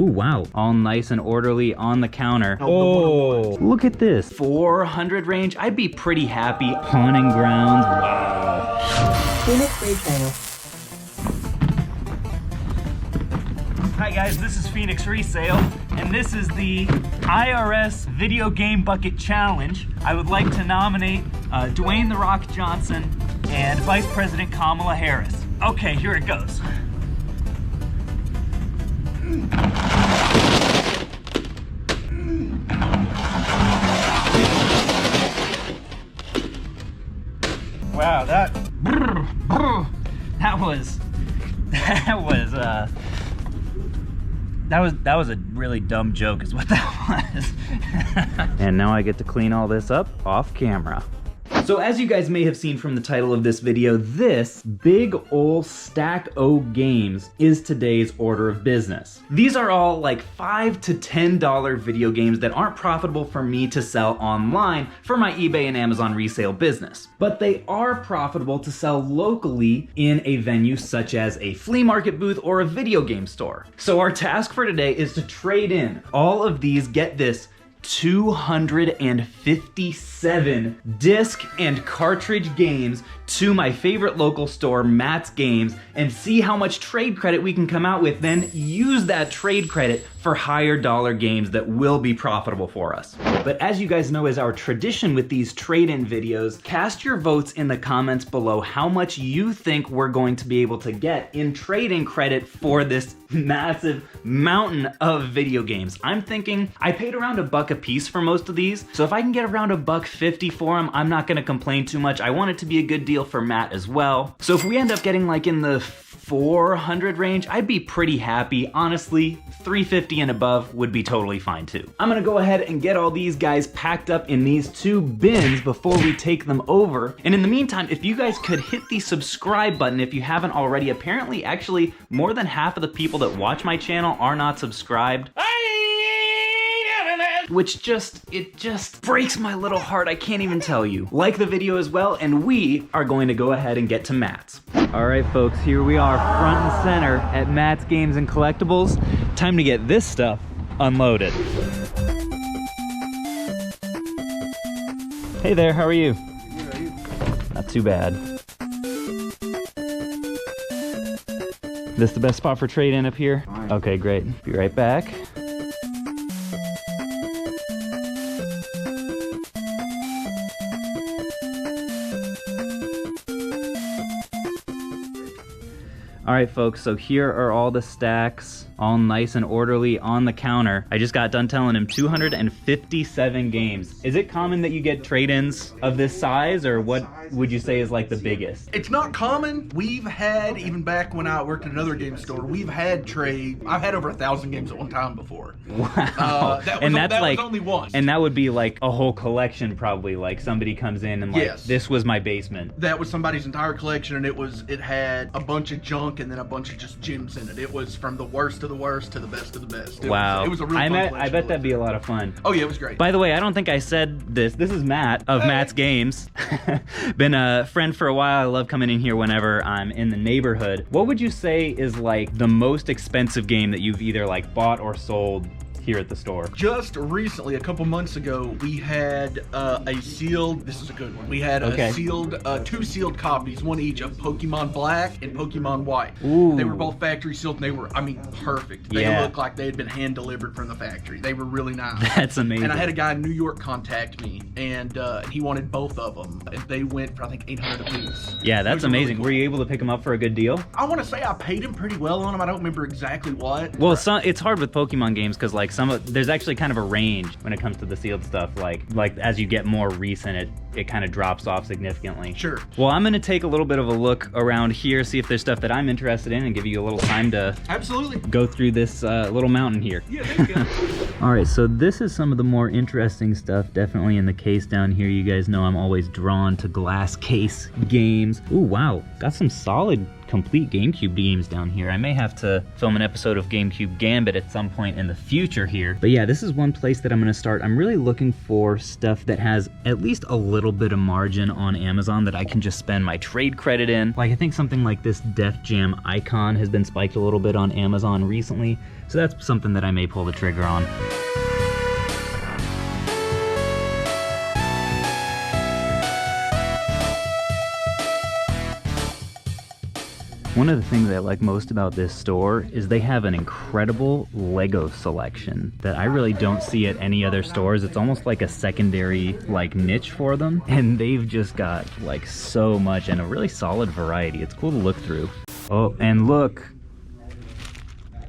Ooh, wow. All nice and orderly on the counter. Oh, look at this. 400 range. I'd be pretty happy. Haunting Grounds. Wow. Phoenix Resale. Hi guys, this is Phoenix Resale, and this is the IRS Video Game Bucket Challenge. I would like to nominate Dwayne "The Rock" Johnson and Vice President Kamala Harris. Okay, here it goes. Wow, that was a really dumb joke is what that was. And now I get to clean all this up off camera. So as you guys may have seen from the title of this video, this big ol' stack o' games is today's order of business. These are all like $5 to $10 video games that aren't profitable for me to sell online for my eBay and Amazon resale business. But they are profitable to sell locally in a venue such as a flea market booth or a video game store. So our task for today is to trade in all of these, get this, 257 disc and cartridge games to my favorite local store, Matt's Games, and see how much trade credit we can come out with, then use that trade credit for higher dollar games that will be profitable for us. But as you guys know is our tradition with these trade-in videos, cast your votes in the comments below how much you think we're going to be able to get in trade-in credit for this massive mountain of video games. I'm thinking, I paid around $1 a piece for most of these, so if I can get around $1.50 for them, I'm not gonna complain too much. I want it to be a good deal for Matt as well. So if we end up getting like in the 400 range, I'd be pretty happy. Honestly, 350 and above would be totally fine too. I'm gonna go ahead and get all these guys packed up in these 2 bins before we take them over. And in the meantime, if you guys could hit the subscribe button if you haven't already. Apparently, actually, more than half of the people that watch my channel are not subscribed. Which it just breaks my little heart, I can't even tell you. Like the video as well, and we are going to go ahead and get to Matt's. All right, folks, here we are front and center at Matt's Games and Collectibles. Time to get this stuff unloaded. Hey there, how are you? Good, how are you? Not too bad. This the best spot for trade-in up here? Fine. Okay, great. Be right back. All right, folks, so here are all the stacks, all nice and orderly on the counter. I just got done telling him 257 games. Is it common that you get trade-ins of this size, or what would you say is like the biggest? It's not common. We've had, even back when I worked at another game store, we've had I've had over 1,000 games at one time before. Wow. That was only one. And that would be like a whole collection probably, like somebody comes in and like, yes, this was my basement. That was somebody's entire collection, and it had a bunch of junk and then a bunch of just gems in it. It was from the worst of the worst to the best of the best. Wow. It was a real fun I bet that'd be a lot of fun. Oh yeah, it was great. By the way, I don't think I said this. This is Matt of Matt's Games. Been a friend for a while. I love coming in here whenever I'm in the neighborhood. What would you say is like the most expensive game that you've either like bought or sold here at the store? Just recently, a couple months ago, we had a sealed, this is a good one, we had a sealed, 2 sealed copies, one each of Pokemon Black and Pokemon White. Ooh. They were both factory sealed, and they were, I mean, perfect. They looked like they had been hand delivered from the factory. They were really nice. That's amazing. And I had a guy in New York contact me, and he wanted both of them. They went for, I think, $800 apiece. Yeah, that's amazing. Really cool. Were you able to pick them up for a good deal? I want to say I paid him pretty well on them. I don't remember exactly what. Well, it's hard with Pokemon games because like there's actually kind of a range when it comes to the sealed stuff. Like as you get more recent, it kind of drops off significantly. Sure. Well, I'm gonna take a little bit of a look around here, see if there's stuff that I'm interested in, and give you a little time to absolutely go through this little mountain here. Yeah, there you go. All right, so this is some of the more interesting stuff, definitely in the case down here. You guys know I'm always drawn to glass case games. Ooh, wow, got some solid complete GameCube games down here. I may have to film an episode of GameCube Gambit at some point in the future here. But yeah, this is one place that I'm gonna start. I'm really looking for stuff that has at least a little bit of margin on Amazon that I can just spend my trade credit in. Like I think something like this Def Jam icon has been spiked a little bit on Amazon recently. So that's something that I may pull the trigger on. One of the things I like most about this store is they have an incredible Lego selection that I really don't see at any other stores. It's almost like a secondary like niche for them, and they've just got like so much and a really solid variety. It's cool to look through. Oh, and look.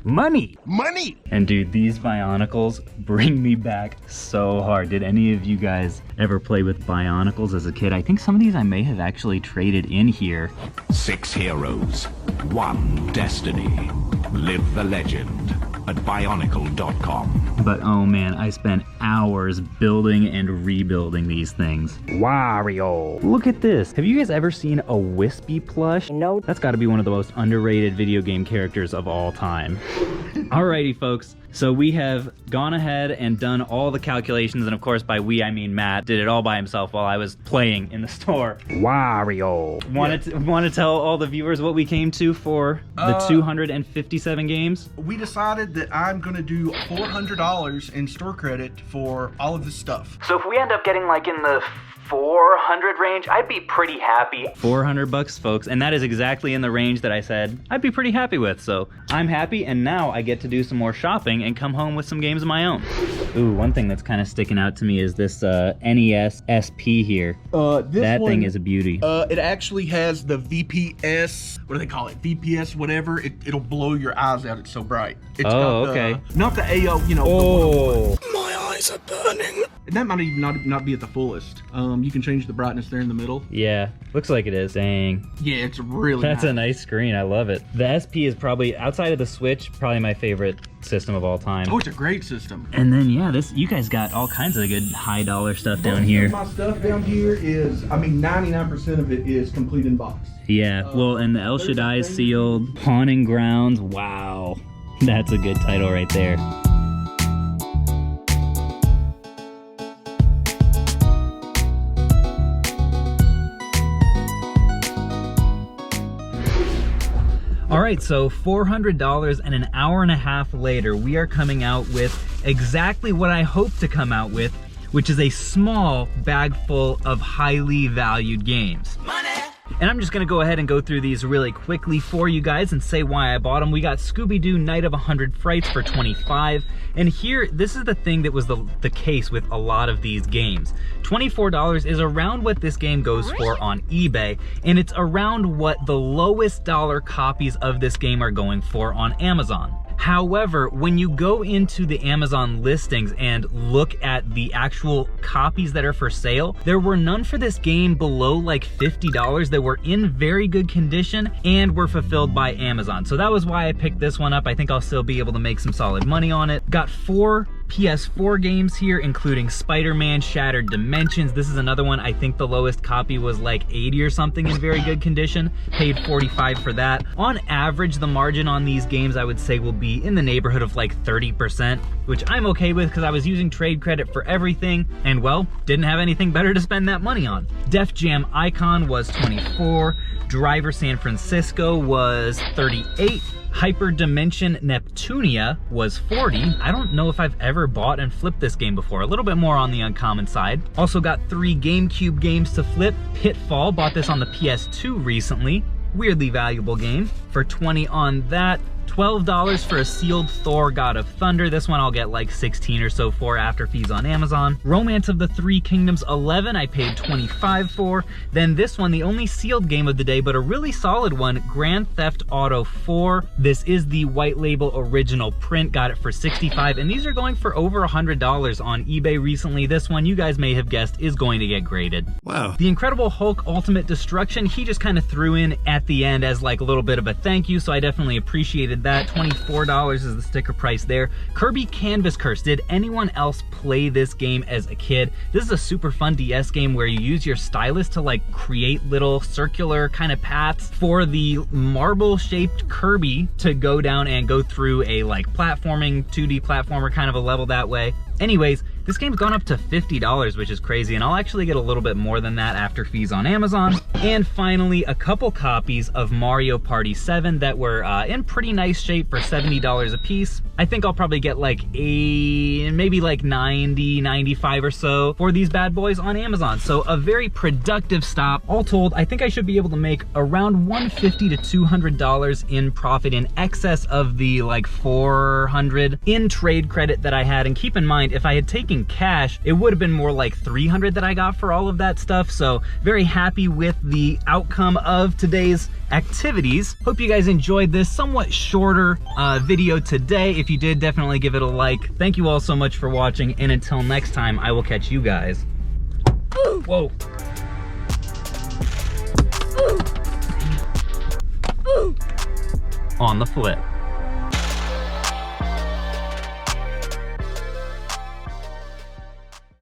Money! Money! And dude, these Bionicles bring me back so hard. Did any of you guys ever play with Bionicles as a kid? I think some of these I may have actually traded in here. 6 heroes, 1 destiny. Live the legend at bionicle.com. But oh man, I spent hours building and rebuilding these things. Wario! Look at this! Have you guys ever seen a Wispy plush? No. That's gotta be one of the most underrated video game characters of all time. Alrighty folks, so we have gone ahead and done all the calculations, and of course by we I mean Matt did it all by himself while I was playing in the store. Wario! Want to tell all the viewers what we came to for the 257 games? We decided that I'm gonna do $400 in store credit for all of this stuff. So if we end up getting like in the 400 range, I'd be pretty happy. 400 bucks, folks, and that is exactly in the range that I said I'd be pretty happy with. So I'm happy, and now I get to do some more shopping and come home with some games of my own. Ooh, one thing that's kind of sticking out to me is this Nes Sp here. That thing is a beauty. It actually has the VPS, what do they call it? VPS whatever. It'll blow your eyes out. It's so bright. It's got okay. Not the AO, you know. Oh. My eyes are burning. And that might even not be at the fullest. You can change the brightness there in the middle. Yeah, looks like it is. Dang. Yeah, it's really That's a nice screen. I love it. The SP is probably, outside of the Switch, probably my favorite system of all time. Oh, it's a great system. And then, yeah, you guys got all kinds of good high dollar stuff down here. My stuff down here is, 99% of it is complete in box. Yeah, well, and the El Shaddai sealed. Haunting Grounds. Wow. That's a good title right there. All right, so $400 and an hour and a half later, we are coming out with exactly what I hope to come out with, which is a small bag full of highly valued games. Money. And I'm just gonna go ahead and go through these really quickly for you guys and say why I bought them. We got Scooby-Doo Night of 100 Frights for $25. And here, this is the thing that was the case with a lot of these games. $24 is around what this game goes for on eBay, and it's around what the lowest dollar copies of this game are going for on Amazon. However, when you go into the Amazon listings and look at the actual copies that are for sale, there were none for this game below like $50 that were in very good condition and were fulfilled by Amazon. So that was why I picked this one up. I think I'll still be able to make some solid money on it. Got 4 PS4 games here, including Spider-Man Shattered Dimensions. This is another one. I think the lowest copy was like 80 or something in very good condition. Paid $45 for that. On average, the margin on these games I would say will be in the neighborhood of like 30%, which I'm okay with because I was using trade credit for everything and, well, didn't have anything better to spend that money on. Def Jam Icon was $24. Driver San Francisco was $38. Hyper Dimension Neptunia was $40. I don't know if I've ever bought and flipped this game before. A little bit more on the uncommon side. Also got 3 GameCube games to flip. Pitfall, bought this on the PS2 recently. Weirdly valuable game. For $20 on that. $12 for a sealed Thor God of Thunder. This one I'll get like 16 or so for after fees on Amazon. Romance of the Three Kingdoms 11, I paid $25 for. Then this one, the only sealed game of the day, but a really solid one, Grand Theft Auto 4. This is the white label original print, got it for $65, and these are going for over $100 on eBay recently. This one, you guys may have guessed, is going to get graded. Wow. The Incredible Hulk Ultimate Destruction, he just kind of threw in at the end as like a little bit of a thank you, so I definitely appreciated appreciated that. $24 is the sticker price there. Kirby Canvas Curse. Did anyone else play this game as a kid? This is a super fun DS game where you use your stylus to like create little circular kind of paths for the marble-shaped Kirby to go down and go through a like platforming, 2D platformer kind of a level that way. Anyways, this game's gone up to $50, which is crazy, and I'll actually get a little bit more than that after fees on Amazon. And finally, a couple copies of Mario Party 7 that were in pretty nice shape for $70 a piece. I think I'll probably get like maybe like 90, 95 or so for these bad boys on Amazon. So a very productive stop. All told, I think I should be able to make around $150 to $200 in profit, in excess of the like $400 in trade credit that I had. And keep in mind, if I had taken cash, it would have been more like $300 that I got for all of that stuff. So very happy with the outcome of today's activities. Hope you guys enjoyed this somewhat shorter video today. If you did, definitely give it a like. Thank you all so much for watching, and until next time, I will catch you guys. Whoa. On the flip.